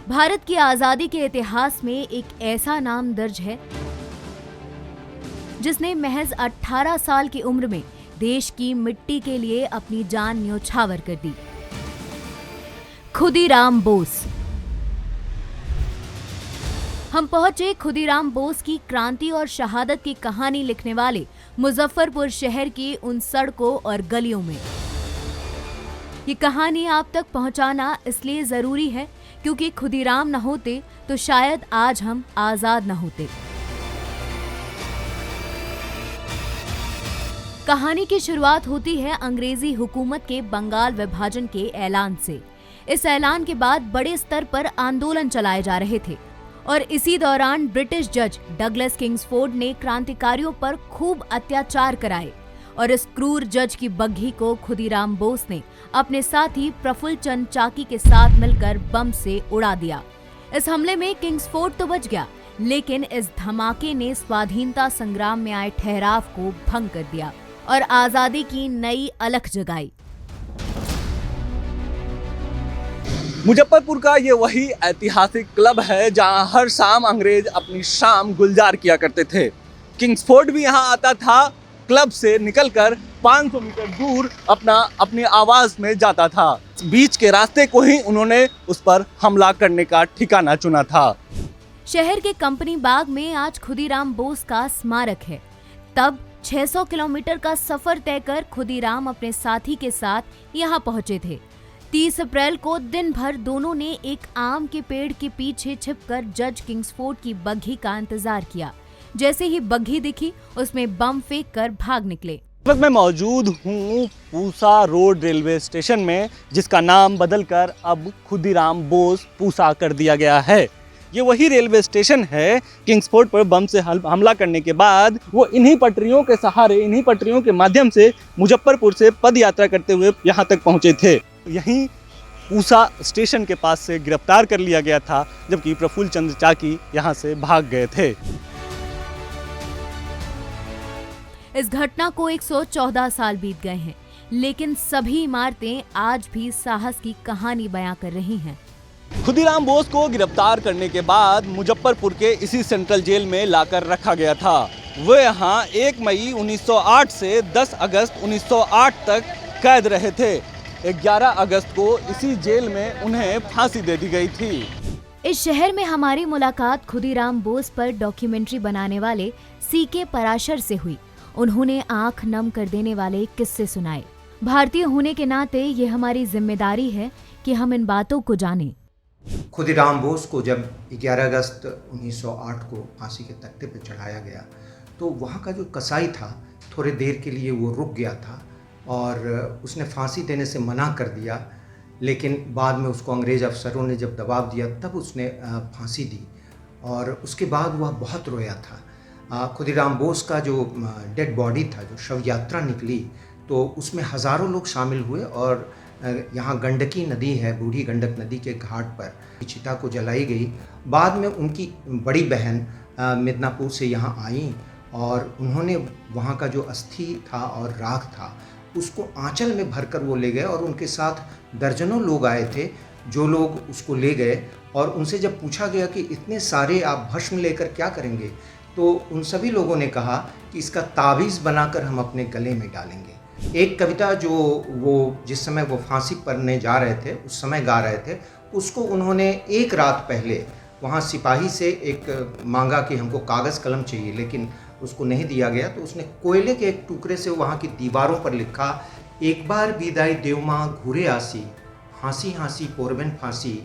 भारत की आजादी के इतिहास में एक ऐसा नाम दर्ज है जिसने महज 18 साल की उम्र में देश की मिट्टी के लिए अपनी जान न्योछावर कर दी। खुदीराम बोस। हम पहुंचे खुदीराम बोस की क्रांति और शहादत की कहानी लिखने वाले मुजफ्फरपुर शहर की उन सड़कों और गलियों में। ये कहानी आप तक पहुंचाना इसलिए जरूरी है क्योंकि खुदीराम न होते तो शायद आज हम आजाद न होते। कहानी की शुरुआत होती है अंग्रेजी हुकूमत के बंगाल विभाजन के ऐलान से। इस ऐलान के बाद बड़े स्तर पर आंदोलन चलाए जा रहे थे और इसी दौरान ब्रिटिश जज डगलस किंग्सफोर्ड ने क्रांतिकारियों पर खूब अत्याचार कराए और इस क्रूर जज की बग्घी को खुदीराम बोस ने अपने साथी प्रफुल्ल चंद चाकी के साथ मिलकर बम से उड़ा दिया। इस हमले में किंग्सफोर्ड तो बच गया, लेकिन इस धमाके ने स्वाधीनता संग्राम में आए ठहराव को भंग कर दिया और आजादी की नई अलख जगाई। मुजफ्फरपुर का ये वही ऐतिहासिक क्लब है जहां हर शाम अंग्रेज अपनी शाम गुलजार किया करते थे। किंग्सफोर्ड भी यहां आता था, क्लब से निकलकर 500 मीटर दूर अपने आवास में जाता था। बीच के रास्ते को ही उन्होंने उस पर हमला करने का ठिकाना चुना था। शहर के कंपनी बाग में आज खुदीराम बोस का स्मारक है। तब 600 किलोमीटर का सफर तय कर खुदीराम अपने साथी के साथ यहाँ पहुंचे थे। 30 अप्रैल को दिन भर दोनों ने एक आम के पेड़ के पीछे छिपकर जज किंग्सफोर्ड की बग्घी का इंतजार किया। जैसे ही बग्घी दिखी, उसमें बम फेंक कर भाग निकले। मैं मौजूद हूँ पूसा रोड रेलवे स्टेशन में, जिसका नाम बदलकर अब खुदीराम बोस पूसा कर दिया गया है। ये वही रेलवे स्टेशन है। किंग्सफोर्ड पर बम से हमला करने के बाद वो इन्हीं पटरियों के सहारे, इन्हीं पटरियों के माध्यम से मुजफ्फरपुर से पद यात्रा करते हुए यहाँ तक पहुँचे थे। यहीं पूसा स्टेशन के पास से गिरफ्तार कर लिया गया था, जबकि प्रफुल्ल चंद चाकी यहाँ से भाग गए थे। इस घटना को 114 साल बीत गए हैं, लेकिन सभी इमारतें आज भी साहस की कहानी बयां कर रही हैं। खुदीराम बोस को गिरफ्तार करने के बाद मुजफ्फरपुर के इसी सेंट्रल जेल में लाकर रखा गया था। वो यहाँ 1 मई 1908 से 10 अगस्त 1908 तक कैद रहे थे। 11 अगस्त को इसी जेल में उन्हें फांसी दे दी गई थी। इस शहर में हमारी मुलाकात खुदीराम बोस पर डॉक्यूमेंट्री बनाने वाले CK पराशर से हुई। उन्होंने आंख नम कर देने वाले किस्से सुनाए। भारतीय होने के नाते ये हमारी जिम्मेदारी है कि हम इन बातों को जानें। खुदीराम बोस को जब 11 अगस्त 1908 को फांसी के तख्ते पर चढ़ाया गया तो वहाँ का जो कसाई था, थोड़ी देर के लिए वो रुक गया था और उसने फांसी देने से मना कर दिया, लेकिन बाद में उसको अंग्रेज अफसरों ने जब दबाव दिया तब उसने फांसी दी और उसके बाद वह बहुत रोया था। खुदीराम बोस का जो डेड बॉडी था, जो शव यात्रा निकली, तो उसमें हज़ारों लोग शामिल हुए और यहाँ गंडकी नदी है, बूढ़ी गंडक नदी के घाट पर चिता को जलाई गई। बाद में उनकी बड़ी बहन मिदनापुर से यहाँ आई और उन्होंने वहाँ का जो अस्थि था और राख था उसको आंचल में भरकर वो ले गए और उनके साथ दर्जनों लोग आए थे, जो लोग उसको ले गए और उनसे जब पूछा गया कि इतने सारे आप भस्म लेकर क्या करेंगे, तो उन सभी लोगों ने कहा कि इसका तावीज़ बनाकर हम अपने गले में डालेंगे। एक कविता जो वो जिस समय वो फांसी पड़ने जा रहे थे उस समय गा रहे थे, उसको उन्होंने एक रात पहले वहाँ सिपाही से एक मांगा कि हमको कागज़ कलम चाहिए, लेकिन उसको नहीं दिया गया, तो उसने कोयले के एक टुकड़े से वहाँ की दीवारों पर लिखा, एक बार विदाई देवमा घूरे आसी, हाँसी हाँसी पोरबेन फांसी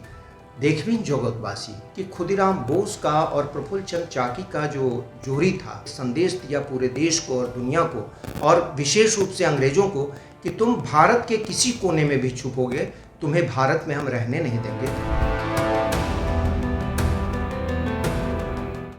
देखविन जगतवासी। कि खुदीराम बोस का और प्रफुल्ल चंद चाकी का जो जोड़ी था, संदेश दिया पूरे देश को और दुनिया को और विशेष रूप से अंग्रेजों को कि तुम भारत के किसी कोने में भी छुपोगे, तुम्हें भारत में हम रहने नहीं देंगे।